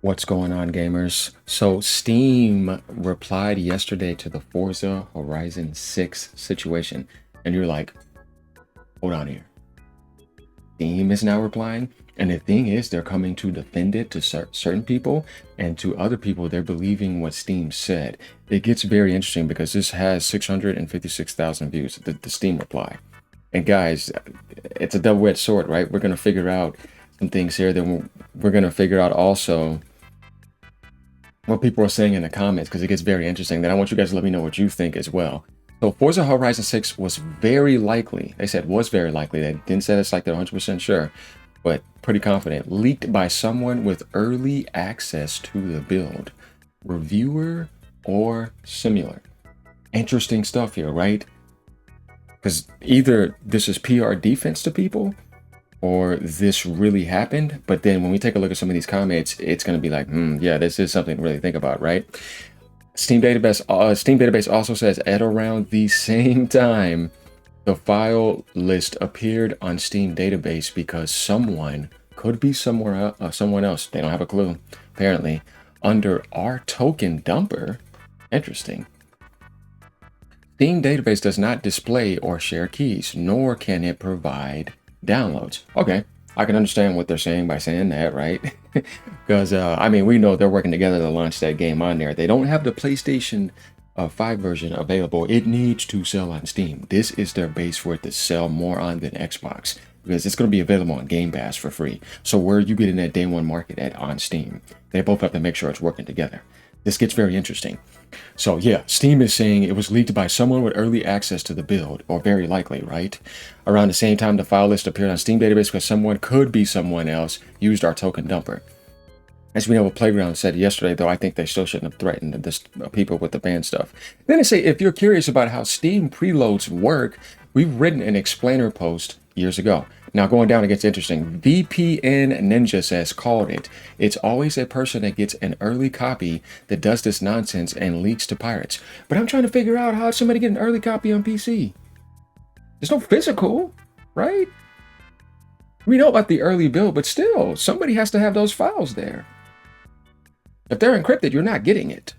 What's going on, gamers? So Steam replied yesterday to the Forza Horizon 6 situation, and you're like, hold on here. Steam is now replying, and the thing is, they're coming to defend it to certain people, and to other people, they're believing what Steam said. It gets very interesting because this has 656,000 views, the Steam reply. And guys, it's a double-edged sword, right? We're gonna figure out some things here. Then we're gonna figure out also what people are saying in the comments, because it gets very interesting. Then I want you guys to let me know what you think as well. So Forza Horizon 6 was very likely, they said was very likely, they didn't say it's like they're 100% sure, but pretty confident, leaked by someone with early access to the build, reviewer or similar. Interesting stuff here, right? Because either this is PR defense to people, or this really happened. But then when we take a look at some of these comments, it's going to be like, yeah, this is something to really think about, right? Steam database also says at around the same time, the file list appeared on Steam database because someone could be someone else. They don't have a clue, apparently, under our token dumper. Interesting. Steam database does not display or share keys, nor can it provide downloads. Okay, I can understand what they're saying by saying that, right? Because I mean, we know they're working together to launch that game on there. They don't have the PlayStation 5 version available. It needs to sell on Steam. This is their base for it to sell more on than Xbox, because it's going to be available on Game Pass for free. So where you get in that day one market at on Steam, they both have to make sure it's working together. This gets very interesting. So yeah, Steam is saying it was leaked by someone with early access to the build, or very likely, right? Around the same time the file list appeared on Steam database because someone could be someone else used our token dumper. As we know what Playground said yesterday, though, I think they still shouldn't have threatened this people with the ban stuff. Then they say, if you're curious about how Steam preloads work, we've written an explainer post years ago. Now going down, it gets interesting. VPN Ninja says, called it. It's always a person that gets an early copy that does this nonsense and leaks to pirates. But I'm trying to figure out how somebody get an early copy on PC. There's no physical, right? We know about the early build, but still, somebody has to have those files there. If they're encrypted, you're not getting it.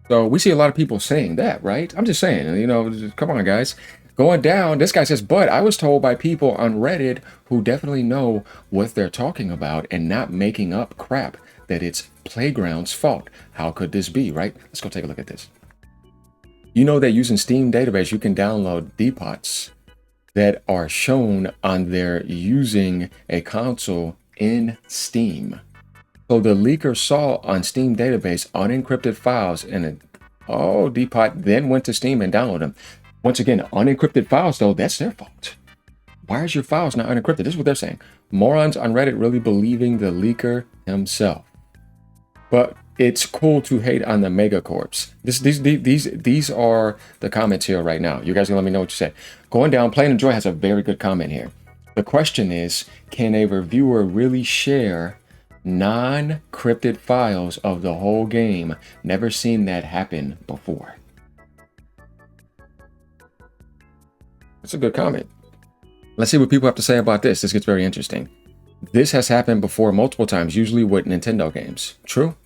So we see a lot of people saying that, right? I'm just saying, you know, come on, guys. Going down, this guy says, but I was told by people on Reddit who definitely know what they're talking about and not making up crap that it's Playground's fault. How could this be, right? Let's go take a look at this. You know that using Steam database, you can download depots that are shown on there using a console in Steam. So the leaker saw on Steam database unencrypted files and depot then went to Steam and downloaded them. Once again, unencrypted files, though, that's their fault. Why is your files not unencrypted? This is what they're saying. Morons on Reddit really believing the leaker himself. But it's cool to hate on the megacorps. These are the comments here right now. You guys can let me know what you say. Going down, Plain and Joy has a very good comment here. The question is, can a reviewer really share non-crypted files of the whole game? Never seen that happen before. That's a good comment. Let's see what people have to say about this. This gets very interesting. This has happened before multiple times, usually with Nintendo games. True?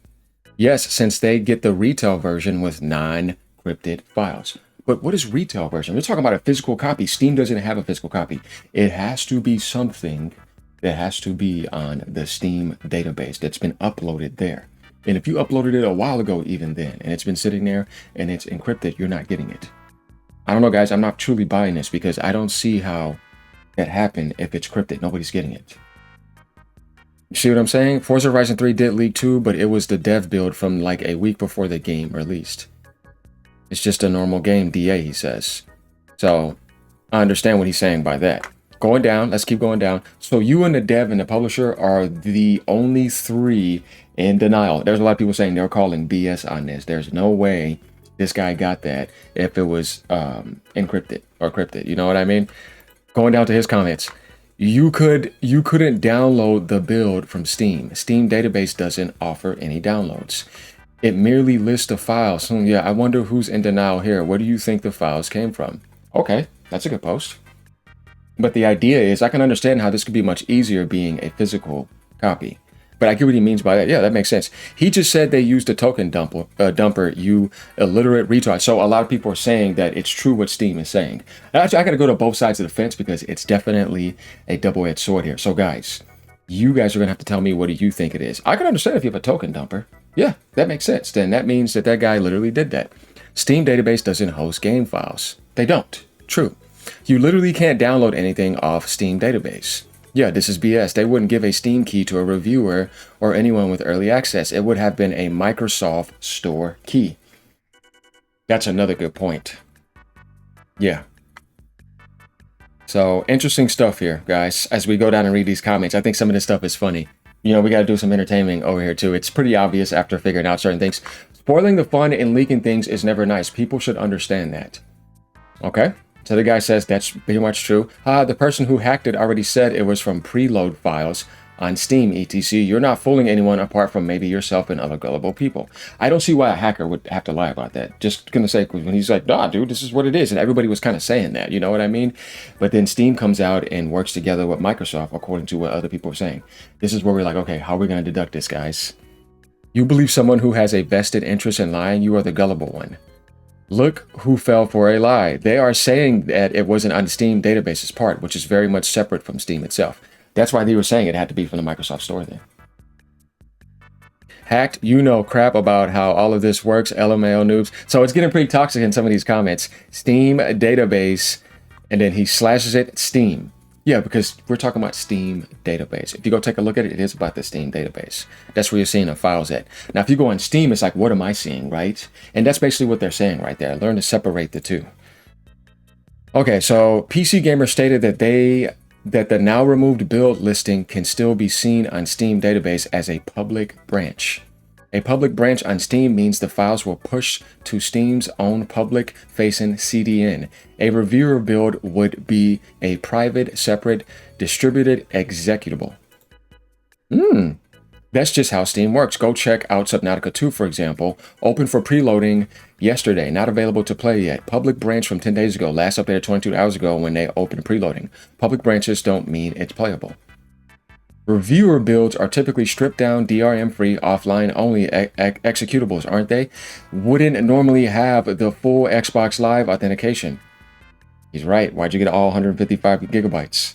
Yes, since they get the retail version with non-crypted files. But what is retail version? We're talking about a physical copy. Steam doesn't have a physical copy. It has to be something that has to be on the Steam database that's been uploaded there. And if you uploaded it a while ago, even then, and it's been sitting there and it's encrypted, you're not getting it. I don't know, guys. I'm not truly buying this because I don't see how that happened if it's crypted. Nobody's getting it. You see what I'm saying? Forza Horizon 3 did leak too, but it was the dev build from like a week before the game released. It's just a normal game, DA, he says. So I understand what he's saying by that. Going down, let's keep going down. So you and the dev and the publisher are the only three in denial. There's a lot of people saying they're calling BS on this. There's no way this guy got that if it was encrypted or crypted. You know what I mean? Going down to his comments. You couldn't download the build from Steam. Steam database doesn't offer any downloads. It merely lists the files. Yeah, I wonder who's in denial here. Where do you think the files came from? Okay, that's a good post. But the idea is, I can understand how this could be much easier being a physical copy. But I get what he means by that. Yeah, that makes sense. He just said they used a token dumper, you illiterate retard. So a lot of people are saying that it's true what Steam is saying. Actually, I got to go to both sides of the fence because it's definitely a double-edged sword here. So guys, you guys are going to have to tell me what do you think it is. I can understand if you have a token dumper. Yeah, that makes sense. Then that means that that guy literally did that. Steam database doesn't host game files. They don't. True. You literally can't download anything off Steam database. Yeah, this is BS. They wouldn't give a Steam key to a reviewer or anyone with early access. It would have been a Microsoft Store key. That's another good point. Yeah. So interesting stuff here, guys. As we go down and read these comments, I think some of this stuff is funny. You know, we got to do some entertainment over here too. It's pretty obvious after figuring out certain things. Spoiling the fun and leaking things is never nice. People should understand that. Okay? So the guy says that's pretty much true. The person who hacked it already said it was from preload files on Steam, etc. You're not fooling anyone apart from maybe yourself and other gullible people. I don't see why a hacker would have to lie about that. Just gonna say, when he's like, nah, dude, this is what it is. And everybody was kind of saying that, you know what I mean? But then Steam comes out and works together with Microsoft, according to what other people are saying. This is where we're like, okay, how are we gonna deduct this, guys? You believe someone who has a vested interest in lying, you are the gullible one. Look who fell for a lie. They are saying that it wasn't on Steam database's part, which is very much separate from Steam itself. That's why they were saying it had to be from the Microsoft Store then. Hacked, you know crap about how all of this works, LMAO noobs. So it's getting pretty toxic in some of these comments. Steam database, and then he slashes it, Steam. Yeah, because we're talking about Steam database. If you go take a look at it, it is about the Steam database. That's where you're seeing the files at. Now, if you go on Steam, it's like, what am I seeing, right? And that's basically what they're saying right there. Learn to separate the two. Okay, so PC Gamer stated that the now removed build listing can still be seen on Steam database as a public branch. A public branch on Steam means the files will push to Steam's own public-facing CDN. A reviewer build would be a private, separate, distributed executable. That's just how Steam works. Go check out Subnautica 2, for example. Open for preloading yesterday. Not available to play yet. Public branch from 10 days ago. Last updated 22 hours ago when they opened preloading. Public branches don't mean it's playable. Reviewer builds are typically stripped down, DRM-free, offline only executables, aren't they? Wouldn't normally have the full Xbox Live authentication. He's right. Why'd you get all 155 gigabytes?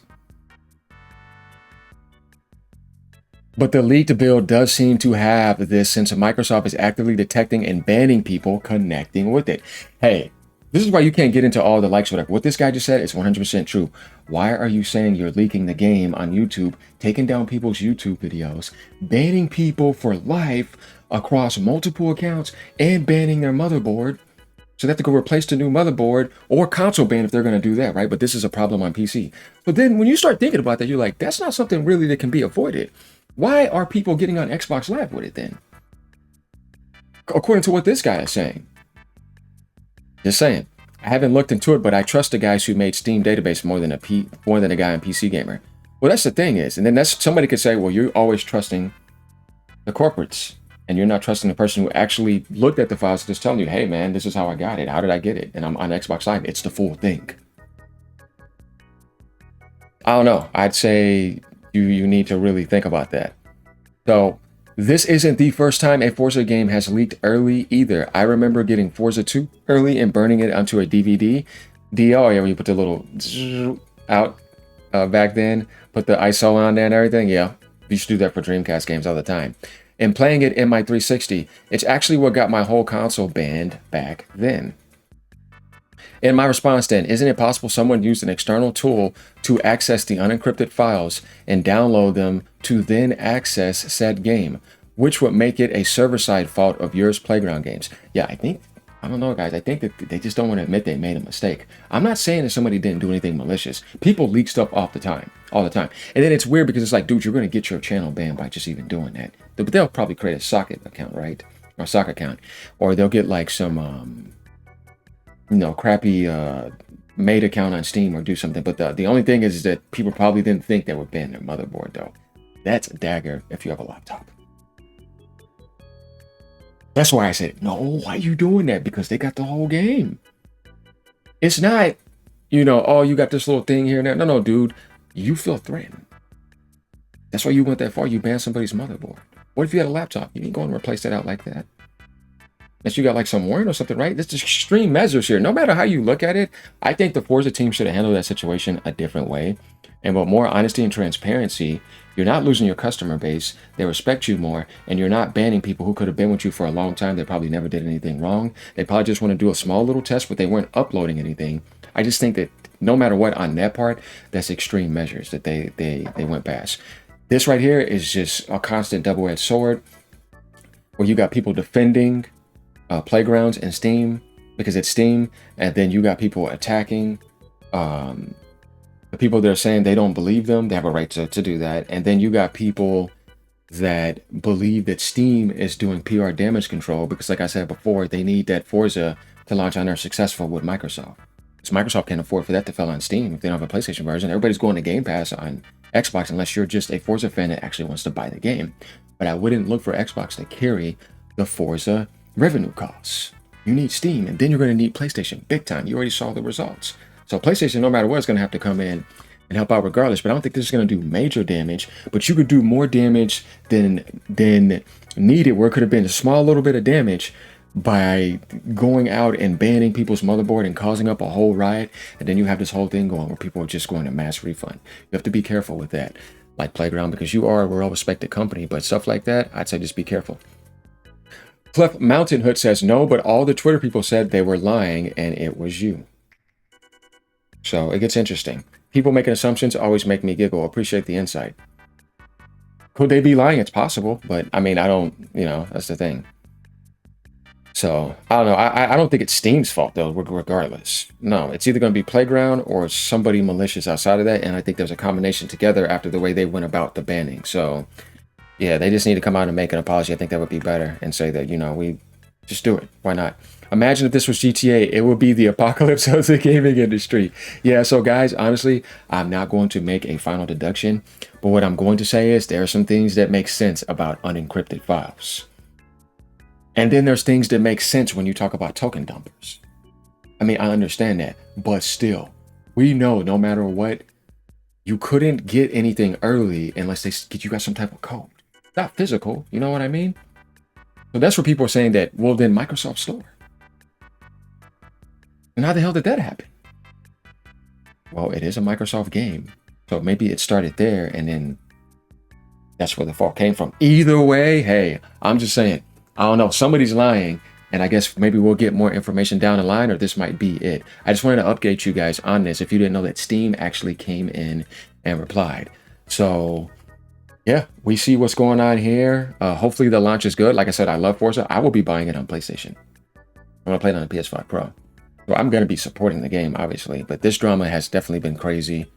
But the leaked build does seem to have this since Microsoft is actively detecting and banning people connecting with it. Hey, this is why you can't get into all the likes or whatever. What this guy just said is 100% true. Why are you saying you're leaking the game on YouTube, taking down people's YouTube videos, banning people for life across multiple accounts, and banning their motherboard? So they have to go replace the new motherboard or console ban if they're going to do that, right? But this is a problem on PC. But then when you start thinking about that, you're like, that's not something really that can be avoided. Why are people getting on Xbox Live with it then? According to what this guy is saying. Just saying. I haven't looked into it, but I trust the guys who made Steam database more than a guy on PC Gamer. Well, that's the thing is, and then that's somebody could say, well, you're always trusting the corporates, and you're not trusting the person who actually looked at the files, just telling you, hey man, this is how I got it. How did I get it? And I'm on Xbox Live. It's the full thing. I don't know. I'd say you need to really think about that. So this isn't the first time a Forza game has leaked early either. I remember getting Forza 2 early and burning it onto a DVD. DL, where you put the little out back then, put the ISO on there and everything. Yeah, you should do that for Dreamcast games all the time. And playing it in my 360, it's actually what got my whole console banned back then. In my response then, isn't it possible someone used an external tool to access the unencrypted files and download them to then access said game, which would make it a server-side fault of yours Playground Games? Yeah, I don't know, guys. I think that they just don't want to admit they made a mistake. I'm not saying that somebody didn't do anything malicious. People leak stuff all the time. And then it's weird because it's like, dude, you're going to get your channel banned by just even doing that. But they'll probably create a socket account, right? Or a sock account. Or they'll get like some, crappy made account on Steam or do something. But the only thing is that people probably didn't think they would ban their motherboard, though. That's a dagger if you have a laptop. That's why I said, no, why are you doing that? Because they got the whole game. It's not, oh, you got this little thing here and there. No, dude, you feel threatened. That's why you went that far. You banned somebody's motherboard. What if you had a laptop? You ain't going to replace that out like that. Unless you got like some warrant or something, right? This is extreme measures here. No matter how you look at it, I think the Forza team should have handled that situation a different way. And with more honesty and transparency, you're not losing your customer base. They respect you more, and you're not banning people who could have been with you for a long time. They probably never did anything wrong. They probably just want to do a small little test, but they weren't uploading anything. I just think that no matter what on that part, that's extreme measures that they went past. This right here is just a constant double-edged sword where you got people defending playgrounds and Steam because it's Steam, and then you got people attacking the people that are saying they don't believe them. They have a right to do that. And then you got people that believe that Steam is doing PR damage control because, like I said before, they need that Forza to launch on. They're successful with Microsoft. Because Microsoft can't afford for that to fail on Steam if they don't have a PlayStation version. Everybody's going to Game Pass on Xbox unless you're just a Forza fan that actually wants to buy the game. But I wouldn't look for Xbox to carry the Forza revenue costs. You need Steam, and then you're going to need PlayStation big time. You already saw the results. So PlayStation, no matter what, is going to have to come in and help out regardless. But I don't think this is going to do major damage. But you could do more damage than needed, where it could have been a small little bit of damage by going out and banning people's motherboard and causing up a whole riot. And then you have this whole thing going where people are just going to mass refund. You have to be careful with that, like Playground, because we're a well-respected company. But stuff like that, I'd say just be careful. Clef Mountain Hood says no, but all the Twitter people said they were lying and it was you. So it gets interesting. People making assumptions always make me giggle. Appreciate the insight. Could they be lying? It's possible, but I mean, I don't, that's the thing. So I don't know. I don't think it's Steam's fault though, regardless. No, it's either going to be Playground or somebody malicious outside of that. And I think there's a combination together after the way they went about the banning. So yeah, they just need to come out and make an apology. I think that would be better and say that, we just do it. Why not? Imagine if this was GTA, it would be the apocalypse of the gaming industry. Yeah, so guys, honestly, I'm not going to make a final deduction, but what I'm going to say is there are some things that make sense about unencrypted files. And then there's things that make sense when you talk about token dumpers. I mean, I understand that, but still, we know no matter what, you couldn't get anything early unless you got some type of code. Not physical, you know what I mean? So that's where people are saying that, well, then Microsoft Store. And how the hell did that happen? Well, it is a Microsoft game. So maybe it started there and then that's where the fault came from. Either way, hey, I'm just saying, I don't know, somebody's lying. And I guess maybe we'll get more information down the line, or this might be it. I just wanted to update you guys on this if you didn't know that Steam actually came in and replied. So yeah, we see what's going on here. Hopefully the launch is good. Like I said, I love Forza. I will be buying it on PlayStation. I'm going to play it on the PS5 Pro. So I'm going to be supporting the game, obviously. But this drama has definitely been crazy.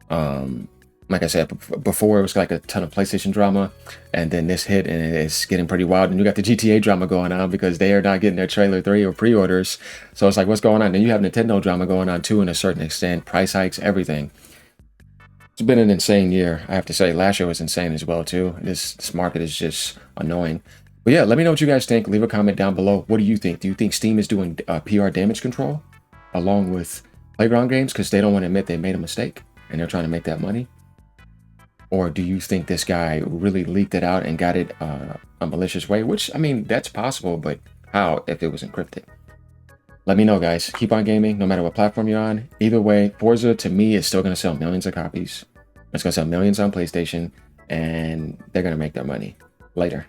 Like I said, before it was like a ton of PlayStation drama. And then this hit and it's getting pretty wild. And you got the GTA drama going on because they are not getting their trailer 3 or pre-orders. So it's like, what's going on? Then you have Nintendo drama going on too, in a certain extent. Price hikes, everything. It's been an insane year, I have to say. Last year was insane as well, too. This market is just annoying. But yeah, let me know what you guys think. Leave a comment down below. What do you think? Do you think Steam is doing PR damage control along with Playground Games because they don't want to admit they made a mistake and they're trying to make that money? Or do you think this guy really leaked it out and got it a malicious way? Which, I mean, that's possible, but how if it was encrypted? Let me know, guys. Keep on gaming, no matter what platform you're on. Either way, Forza, to me, is still going to sell millions of copies. It's going to sell millions on PlayStation, and they're going to make their money later.